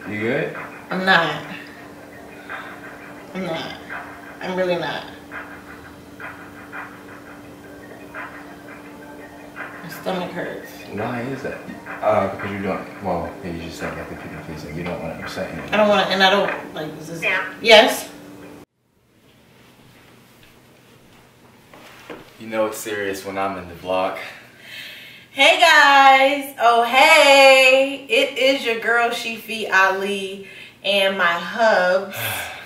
You good? I'm not. I'm not. I'm really not. My stomach hurts. Why is that? Because you're doing, well, yeah, you just said like the people pleasing. You don't want to upset anyone. I don't want to, and I don't, like, this is, yes? You know it's serious when I'm in the vlog. Hey guys! Oh hey! It is your girl Shifi Ali and my hubs.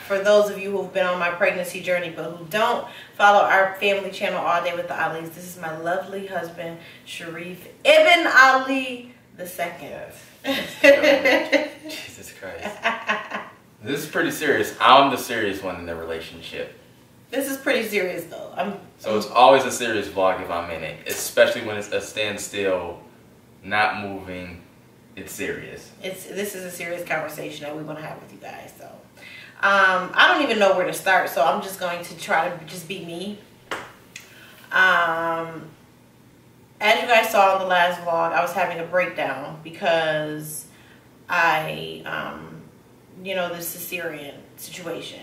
For those of you who've been on my pregnancy journey but who don't follow our family channel All Day with the Alis, this is my lovely husband Sharif Ibn Ali II. Yes. Jesus Christ. This is pretty serious. I'm the serious one in the relationship. This is pretty serious though. So it's always a serious vlog if I'm in it, especially when it's a standstill, not moving. It's serious. This is a serious conversation that we want to have with you guys. So I don't even know where to start, so I'm just going to try to just be me. As you guys saw in the last vlog, I was having a breakdown because I, the Cesarean situation.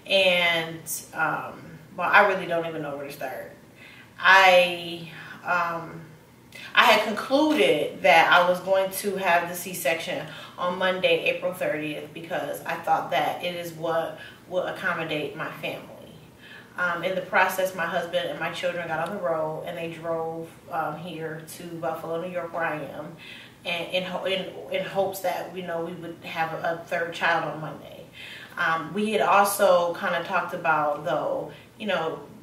And, well, I really don't even know where to start. I had concluded that I was going to have the C-section on Monday, April 30th, because I thought that it is what will accommodate my family. In the process, my husband and my children got on the road and they drove here to Buffalo, New York, where I am, and in hopes that we would have a third child on Monday. We had also kind of talked about, though,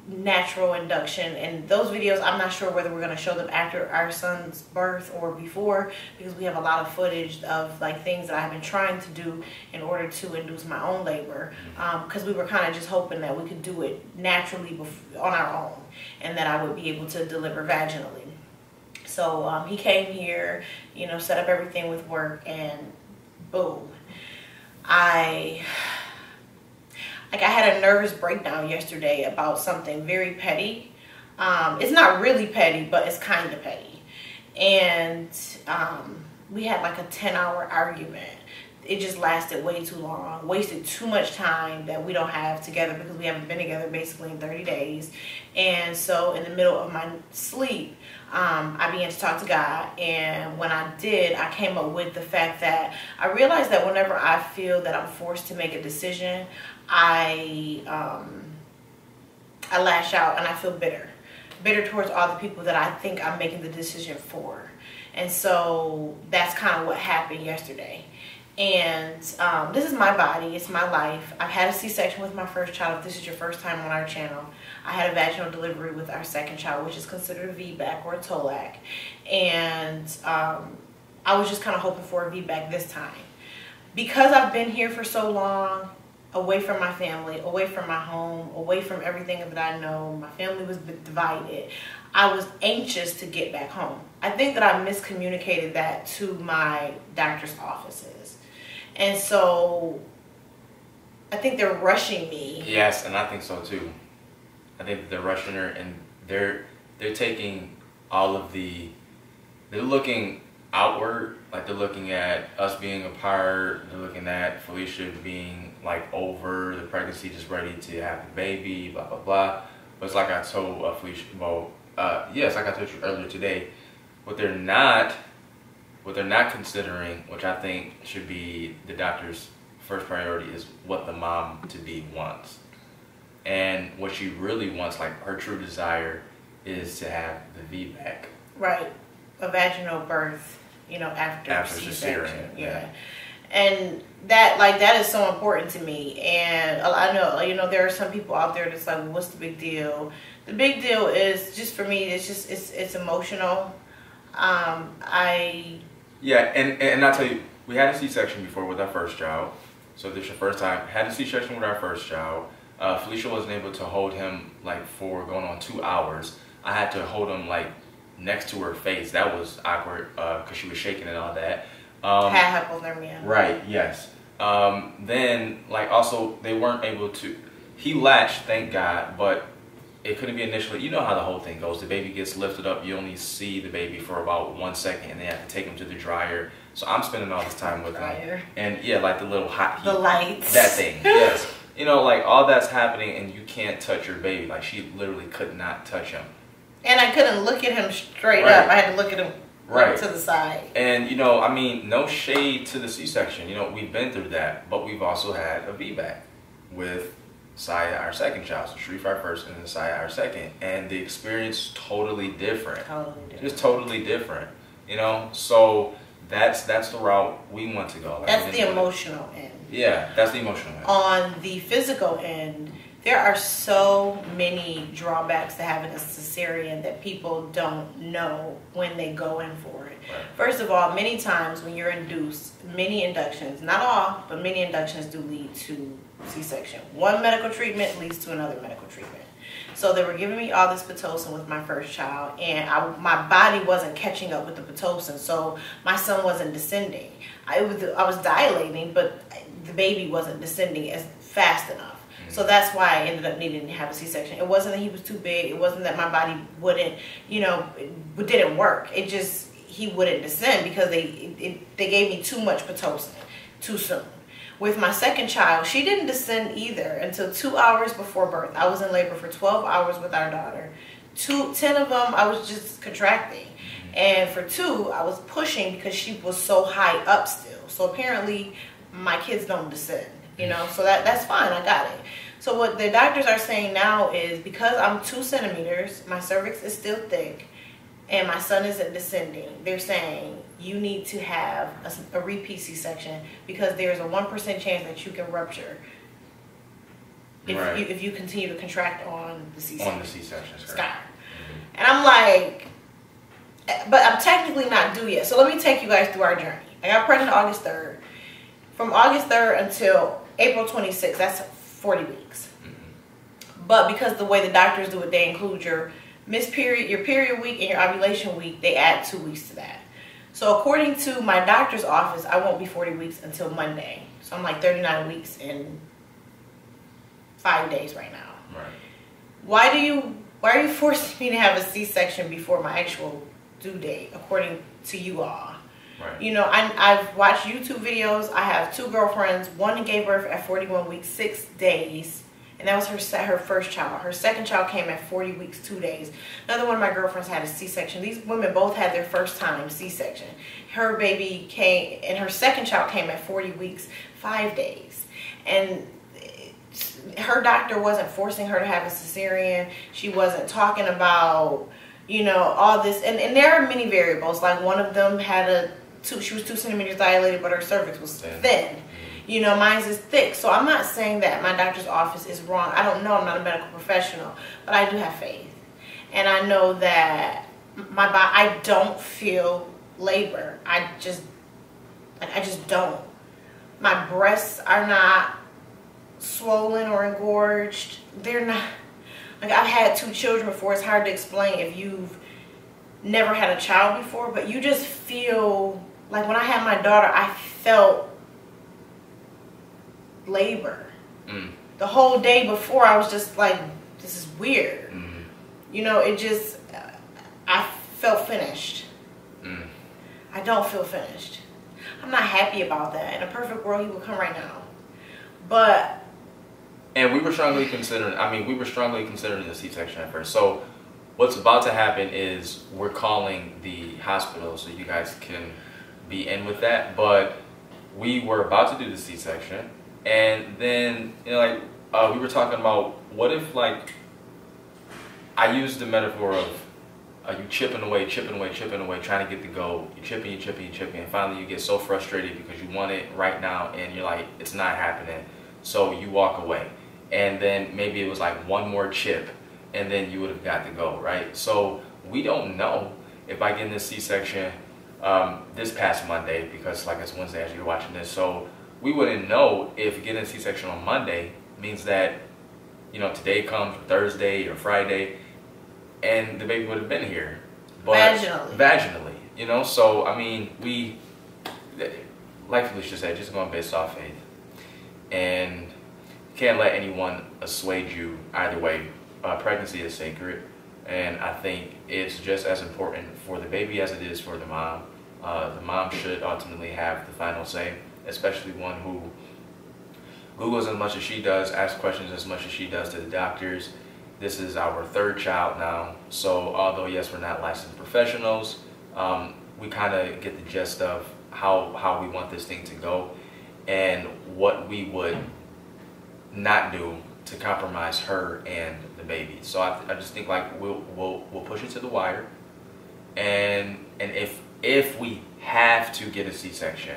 natural induction, and those videos, I'm not sure whether we're going to show them after our son's birth or before, because we have a lot of footage of like things that I've been trying to do in order to induce my own labor, because we were kind of just hoping that we could do it naturally on our own and that I would be able to deliver vaginally. So he came here, set up everything with work, and boom. I had a nervous breakdown yesterday about something very petty. It's not really petty, but it's kind of petty. And we had like a 10-hour argument. It just lasted way too long, wasted too much time that we don't have together because we haven't been together basically in 30 days. And so in the middle of my sleep, I began to talk to God, and when I did, I came up with the fact that I realized that whenever I feel that I'm forced to make a decision, I lash out and I feel bitter towards all the people that I think I'm making the decision for. And so that's kind of what happened yesterday. And this is my body, it's my life. I've had a C-section with my first child. If this is your first time on our channel, I had a vaginal delivery with our second child, which is considered a Vbac or a TOLAC. And I was just kind of hoping for a Vbac this time. Because I've been here for so long, away from my family, away from my home, away from everything that I know, my family was divided. I was anxious to get back home. I think that I miscommunicated that to my doctor's offices. And so I think they're rushing me. Yes, and I think so too. I think they're rushing her, and they're taking all of they're looking outward, like they're looking at us being apart, they're looking at Felicia being like over the pregnancy, just ready to have the baby, blah blah blah. But it's like I told Felicia, yes, like I told you earlier today, what they're not considering, which I think should be the doctor's first priority, is what the mom-to-be wants. And what she really wants, like her true desire, is to have the Vbac. Right. A vaginal birth, after C-section. Yeah. And that is so important to me. And I know, there are some people out there that's like, well, what's the big deal? The big deal is, just for me, it's emotional. Yeah, and I'll tell you, we had a C-section before with our first child. So this is your first time. Had a C-section with our first child. Felicia wasn't able to hold him like for going on 2 hours. I had to hold him like next to her face. That was awkward because she was shaking and all that. Had hypothermia. Right, yes. Then like also they weren't able to, he latched, thank God, but it couldn't be initially. You know how the whole thing goes. The baby gets lifted up. You only see the baby for about 1 second, and they have to take him to the dryer. So I'm spending all this time with him. And yeah, like the little hot heat. The lights. That thing, yes. You know, like all that's happening, and you can't touch your baby. Like she literally could not touch him. And I couldn't look at him straight up. I had to look at him to the side. And, you know, I mean, no shade to the C-section. You know, we've been through that, but we've also had a Vbac with Saya, our second child. So Sharif, our first, and then Saya, our second. And the experience totally different. Totally different. Just totally different. You know, so that's the route we want to go. Like, that's the emotional end. Yeah, that's the emotional end. On the physical end, there are so many drawbacks to having a cesarean that people don't know when they go in for it. Right. First of all, many times when you're induced, many inductions, not all, but many inductions do lead to C-section. One medical treatment leads to another medical treatment. So they were giving me all this Pitocin with my first child, and my body wasn't catching up with the Pitocin, so my son wasn't descending. I was dilating, but the baby wasn't descending as fast enough. So that's why I ended up needing to have a C-section. It wasn't that he was too big. It wasn't that my body wouldn't, you know, it didn't work. It just, he wouldn't descend because they gave me too much Pitocin too soon. With my second child, she didn't descend either until 2 hours before birth. I was in labor for 12 hours with our daughter. 10 of them, I was just contracting. And for 2, I was pushing because she was so high up still. So apparently, my kids don't descend. You know, so that's fine. I got it. So what the doctors are saying now is because I'm 2 centimeters, my cervix is still thick, and my son isn't descending, they're saying you need to have a repeat C-section because there's a 1% chance that you can rupture if you continue to contract on the C-section. On the C-section, And I'm like, but I'm technically not due yet. So let me take you guys through our journey. I got pregnant August 3rd. From August 3rd until April 26th, that's 40 weeks. But because the way the doctors do it, they include your period week and your ovulation week, they add 2 weeks to that. So according to my doctor's office, I won't be 40 weeks until Monday. So I'm like 39 weeks in 5 days right now. Right. Why are you forcing me to have a C-section before my actual due date, according to you all? Right. You know, I've watched YouTube videos. I have 2 girlfriends. One gave birth at 41 weeks, 6 days. And that was her first child. Her second child came at 40 weeks, 2 days. Another one of my girlfriends had a C-section. These women both had their first time C-section. Her baby came, and her second child came at 40 weeks, 5 days. And her doctor wasn't forcing her to have a cesarean. She wasn't talking about, you know, all this. And there are many variables. Like one of them had she was 2 centimeters dilated, but her cervix was thin. You know, mine is thick. So I'm not saying that my doctor's office is wrong. I don't know. I'm not a medical professional, but I do have faith. And I know that I don't feel labor. I just don't. My breasts are not swollen or engorged. They're not. Like, I've had 2 children before. It's hard to explain if you've never had a child before, but you just feel like when I had my daughter, I felt labor. The whole day before, I was just like, this is weird. You know, it just, I felt finished. I don't feel finished. I'm not happy about that. In a perfect world, he would come right now. But. And we were strongly considering the C-section at first. So what's about to happen is we're calling the hospital so you guys can be in with that. But we were about to do the C-section. And then, you know, like, we were talking about what if, like, I used the metaphor of you chipping away, trying to get the goal. You're chipping, and finally you get so frustrated because you want it right now, and you're like, it's not happening. So you walk away. And then maybe it was like one more chip, and then you would have got the goal, right? So we don't know if I get in this C-section this past Monday, because, like, it's Wednesday as you're watching this. So we wouldn't know if getting a C-section on Monday means that, you know, today comes Thursday or Friday, and the baby would have been here. But vaginally, you know? So, I mean, like Felicia said, just going based off faith. And can't let anyone assuage you either way. pregnancy is sacred, and I think it's just as important for the baby as it is for the mom. The mom should ultimately have the final say, especially one who Googles as much as she does, asks questions as much as she does to the doctors. This is our third child now, so although yes, we're not licensed professionals, we kind of get the gist of how we want this thing to go and what we would not do to compromise her and the baby. So I just think like we'll push it to the wire, and if we have to get a C-section,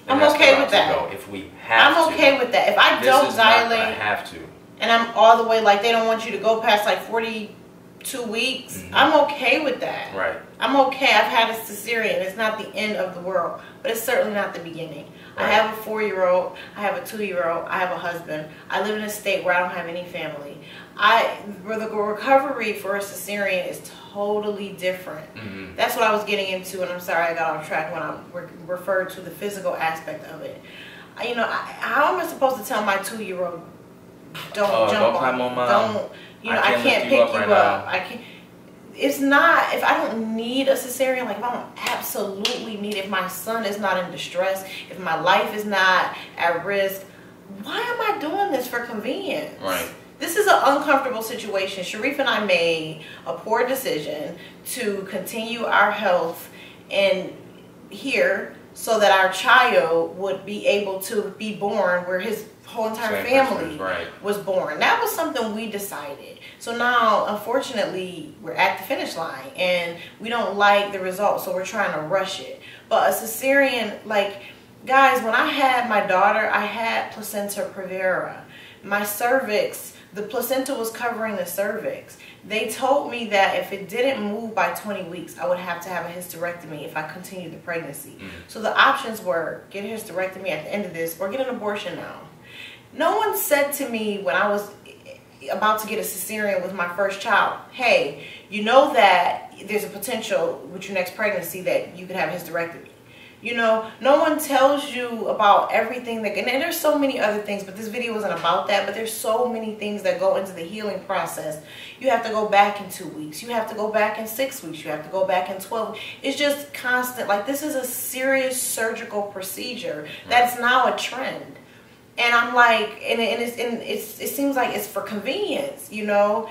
I'm okay with that. If we have I'm okay with that. If I don't dilate, I have to. And I'm all the way, like, they don't want you to go past like 42 weeks. I'm okay with that. Right. I'm okay. I've had a cesarean. It's not the end of the world, but it's certainly not the beginning. Right. I have a 4-year-old. I have a 2-year-old. I have a husband. I live in a state where I don't have any family. The recovery for a cesarean is totally different. That's what I was getting into, and I'm sorry I got off track when I referred to the physical aspect of it. You know, how am I supposed to tell my 2-year-old, don't jump climb on mom. Don't, you know, I can't pick you up. I can't. It's not, if I don't need a cesarean, like if I don't absolutely need it, if my son is not in distress, if my life is not at risk, why am I doing this for convenience? Right. This is an uncomfortable situation. Sharif and I made a poor decision to continue our health in here so that our child would be able to be born where his whole entire family was born. That was something we decided. So now, unfortunately, we're at the finish line and we don't like the results, so we're trying to rush it. But a cesarean, like, guys, when I had my daughter, I had placenta previa. My cervix, the placenta was covering the cervix. They told me that if it didn't move by 20 weeks, I would have to have a hysterectomy if I continued the pregnancy. So the options were get a hysterectomy at the end of this or get an abortion now. No one said to me when I was about to get a cesarean with my first child, hey, you know that there's a potential with your next pregnancy that you could have a hysterectomy. You know, no one tells you about everything that, and there's so many other things, but this video isn't about that, but there's so many things that go into the healing process. You have to go back in 2 weeks. You have to go back in 6 weeks. You have to go back in 12. It's just constant. Like, this is a serious surgical procedure that's now a trend. And I'm like, it seems like it's for convenience, you know.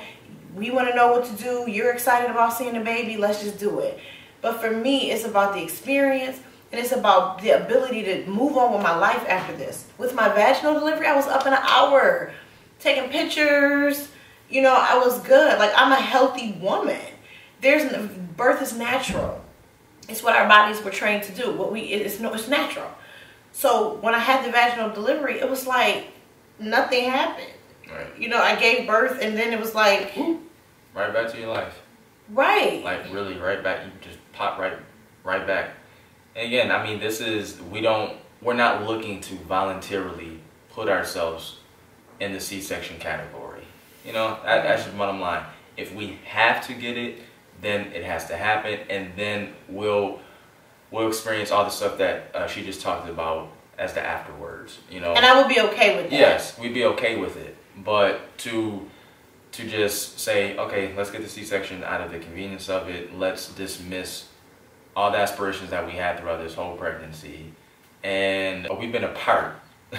We want to know what to do. You're excited about seeing the baby. Let's just do it. But for me, it's about the experience. And it's about the ability to move on with my life after this. With my vaginal delivery, I was up in an hour taking pictures. You know, I was good. Like, I'm a healthy woman. Birth is natural. It's what our bodies were trained to do. It's natural. So when I had the vaginal delivery, it was like nothing happened. Right. You know, I gave birth and then it was like, whoop, right back to your life. Right. Like, really, right back. You just pop right back. And again, I mean, we're not looking to voluntarily put ourselves in the C-section category. You know, that's the bottom line. If we have to get it, then it has to happen, and then we'll experience all the stuff that she just talked about as the afterwards. You know, and I would be okay with that. Yes, we'd be okay with it. But to just say, okay, let's get the C-section out of the convenience of it. Let's dismiss all the aspirations that we had throughout this whole pregnancy, and we've been apart.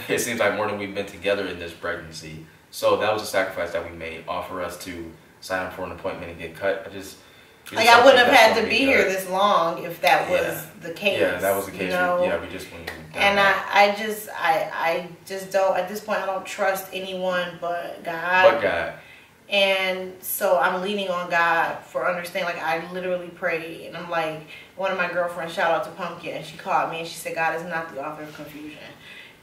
It seems like more than we've been together in this pregnancy. So that was a sacrifice that we made, all for us to sign up for an appointment and get cut. I wouldn't have had to be here this long if that was the case. Yeah, that was the case. You know? We just wouldn't. And I just don't, at this point, I don't trust anyone but God. But God. And so I'm leaning on God for understanding. Like, I literally pray, and I'm like, one of my girlfriends, shout out to Pumpkin, and she called me and she said, God is not the author of confusion.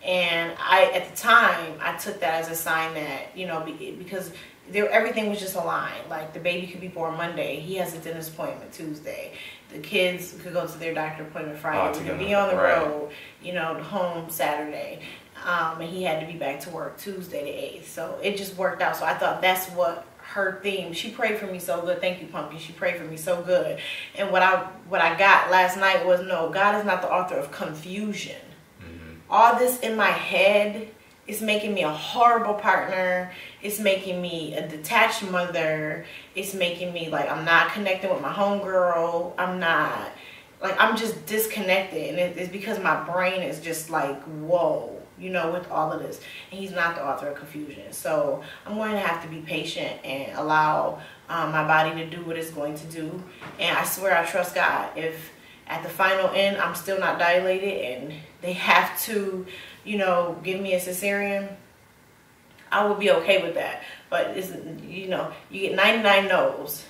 And at the time, I took that as a sign that, you know, because everything was just aligned. Like, the baby could be born Monday. He has a dentist appointment Tuesday. The kids could go to their doctor appointment Friday. We could be on the road, you know, home Saturday. And he had to be back to work Tuesday the 8th. So it just worked out. So I thought that's what her theme. She prayed for me so good. Thank you, Pumpkin. She prayed for me so good. And what I got last night was, no, God is not the author of confusion. All this in my head It's making me a horrible partner. It's making me a detached mother. It's making me like I'm not connecting with my homegirl. I'm just disconnected. And it's because my brain is just like, whoa, you know, with all of this. And he's not the author of confusion. So I'm going to have to be patient and allow my body to do what it's going to do. And I swear I trust God. If at the final end I'm still not dilated and they have to, you know, give me a cesarean, I will be okay with that. But it's, you know, you get 99 no's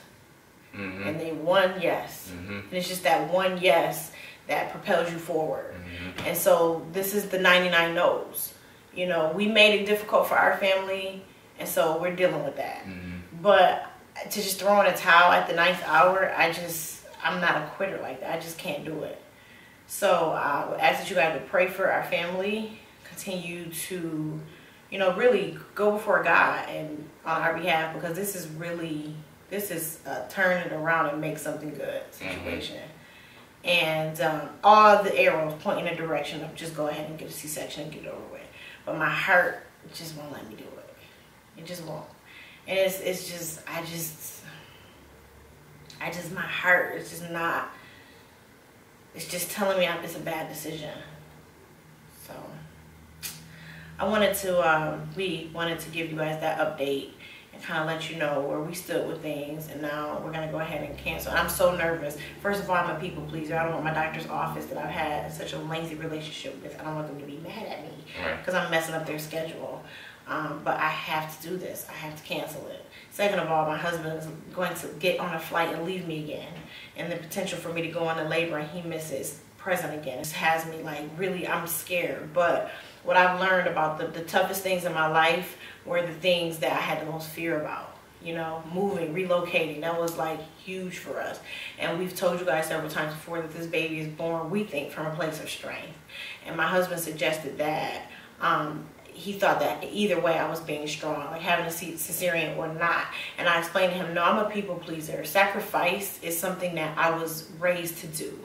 and then one yes. And it's just that one yes that propels you forward. And so this is the 99 no's. You know, we made it difficult for our family, and so we're dealing with that. But to just throw in a towel at the 9th hour, I'm not a quitter like that. I just can't do it. So I would ask that you guys would pray for our family, continue to, you know, really go before God and on our behalf, because this is turn it around and make something good situation. And all the arrows point in a direction of just go ahead and get a C-section and get it over with. But my heart just won't let me do it. It just won't. And it's just my heart is just not, it's just telling me it's a bad decision. So we wanted to give you guys that update and kind of let you know where we stood with things. And now we're going to go ahead and cancel. And I'm so nervous. First of all, I'm a people pleaser. I don't want my doctor's office that I've had such a lengthy relationship with, I don't want them to be mad at me because I'm messing up their schedule. But I have to do this. I have to cancel it. Second of all, my husband is going to get on a flight and leave me again. And the potential for me to go into labor and he misses present again. This has me like, really, I'm scared. But what I've learned about the toughest things in my life were the things that I had the most fear about. You know, moving, relocating, that was like huge for us. And we've told you guys several times before that this baby is born, we think, from a place of strength. And my husband suggested that he thought that either way I was being strong, like having a cesarean or not. And I explained to him, no, I'm a people pleaser. Sacrifice is something that I was raised to do.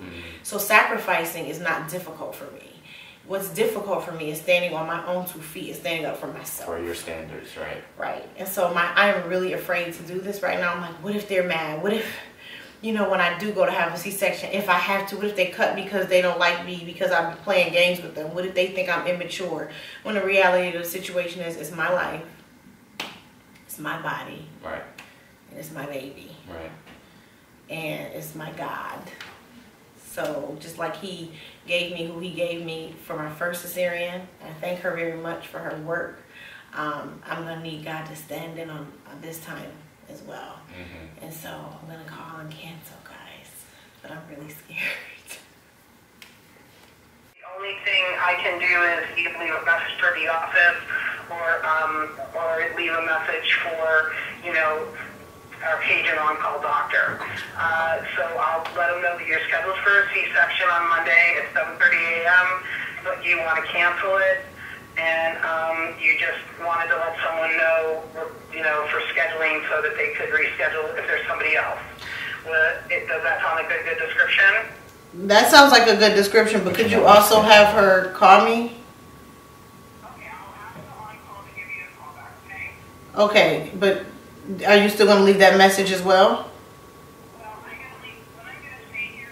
So sacrificing is not difficult for me. What's difficult for me is standing on my own 2 feet and standing up for myself. For your standards, right? Right. And so I'm really afraid to do this right now. I'm like, what if they're mad? What if, you know, when I do go to have a C-section, if I have to, what if they cut me because they don't like me because I'm playing games with them? What if they think I'm immature? When the reality of the situation is, it's my life, it's my body, right, and it's my baby, right, and it's my God. So just like he gave me who he gave me for my first cesarean, I thank her very much for her work. I'm gonna need God to stand in on this time as well. And so I'm gonna call and cancel, guys, but I'm really scared. The only thing I can do is either leave a message for the office or leave a message for, you know, our pager on-call doctor. So I'll let them know that you're scheduled for a C-section on Monday at 7:30 a.m., but you want to cancel it, and you just wanted to let someone know, you know, for scheduling so that they could reschedule if there's somebody else. Does that sound like a good description? That sounds like a good description, but could you also have her call me? Okay, I'll ask the on-call to give you a call back, okay? Okay, but are you still going to leave that message as well? Well, I'm going to say here,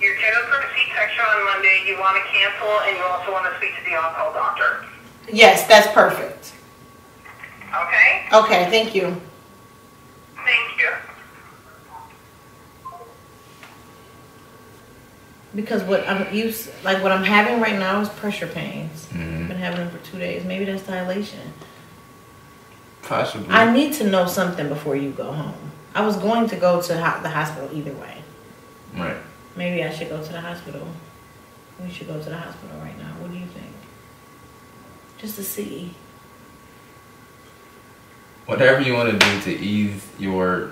you're scheduled for a C-section on Monday, you want to cancel, and you also want to speak to the on-call doctor. Yes, that's perfect. Okay? Okay, thank you. Thank you. Because what I'm having right now is pressure pains. I've been having them for 2 days. Maybe that's dilation. Possibly. I need to know something before you go home. I was going to go to the hospital either way. Right. Maybe I should go to the hospital. We should go to the hospital right now. What do you think? Just to see. Whatever you want to do to ease your